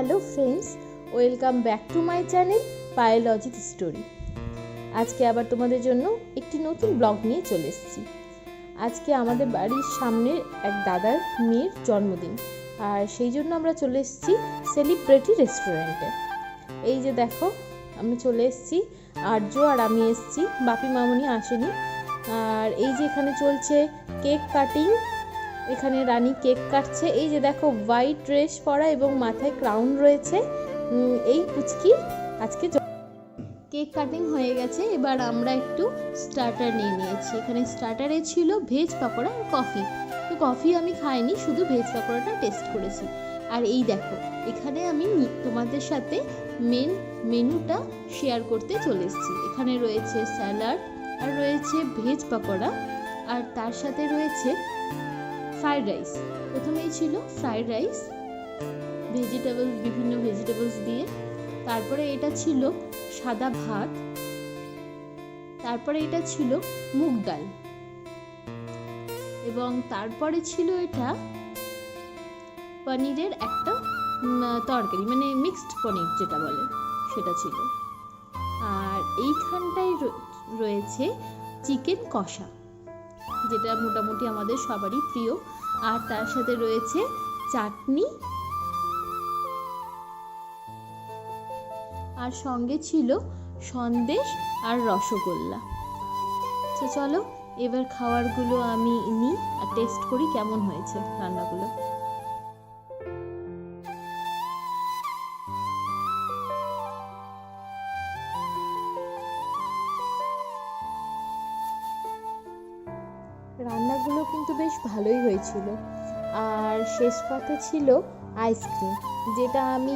Hello friends, welcome back to my channel biologic story. আজকে আবার তোমাদের জন্য একটি নতুন ব্লগ নিয়ে চলে এসেছি। আজকে আমাদের বাড়ির সামনে এক দাদার মেয়ের জন্মদিন, আর সেই জন্য আমরা চলে এসেছি সেলিব্রিটি রেস্টুরেন্টে। এই যে দেখো, আমি চলে এসেছি, আর্য আর আমি এসেছি, বাপি মামুনি আসেনি। আর এই যে এখানে চলছে কেক কাটিং, এখানে রানী কেক কাটছে। এই যে দেখো, হোয়াইট ড্রেস পরা এবং মাথায় ক্রাউন রয়েছে। এই পুচকি আজকে কেক কাটিং হয়ে গেছে। এবার আমরা একটু স্টার্টার নিয়ে নিয়েছি। এখানে স্টার্টারে ছিল ভেজ পাকোড়া আর কফি। তো কফি আমি খাইনি, শুধু ভেজ পাকোড়াটা টেস্ট করেছি। আর এই দেখো, এখানে আমি তোমাদের সাথে মেনুটা শেয়ার করতে চলে এসেছি। এখানে রয়েছে স্যালাড, আর রয়েছে ভেজ পাকোড়া, আর তার সাথে রয়েছে ফ্রাইড রাইস। প্রথমেই ছিল ফ্রাইড রাইস, বিভিন্ন ভেজিটেবলস দিয়ে। তারপরে এটা ছিল সাদা ভাত, তারপরে এটা ছিল মুগ ডাল, এবং তারপরে ছিল এটা পনিরের একটা তরকারি, মানে মিক্সড পনির যেটা বলে সেটা ছিল। আর এইখানটায় রয়েছে চিকেন কষা, যেটা মোটামুটি আমাদের সবারই প্রিয়। আর তার সাথে রয়েছে চাটনি, আর সঙ্গে ছিল সন্দেশ আর রসগোল্লা। তো চলো এবার খাবারগুলো আমি নিই আর টেস্ট করি কেমন হয়েছে রান্নাগুলো। রান্নাগুলো কিন্তু বেশ ভালোই হয়েছিল। আর শেষ পাতে ছিল আইসক্রিম, যেটা আমি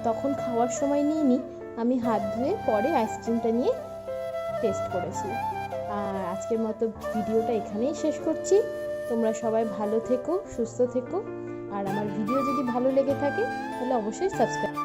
তখন খাওয়ার সময় নিইনি, আমি হাত ধুয়ে পরে আইসক্রিমটা নিয়ে টেস্ট করেছি। আর আজকের মতো ভিডিওটা এখানেই শেষ করছি। তোমরা সবাই ভালো থেকো, সুস্থ থেকো। আর আমার ভিডিও যদি ভালো লেগে থাকে তাহলে অবশ্যই সাবস্ক্রাইব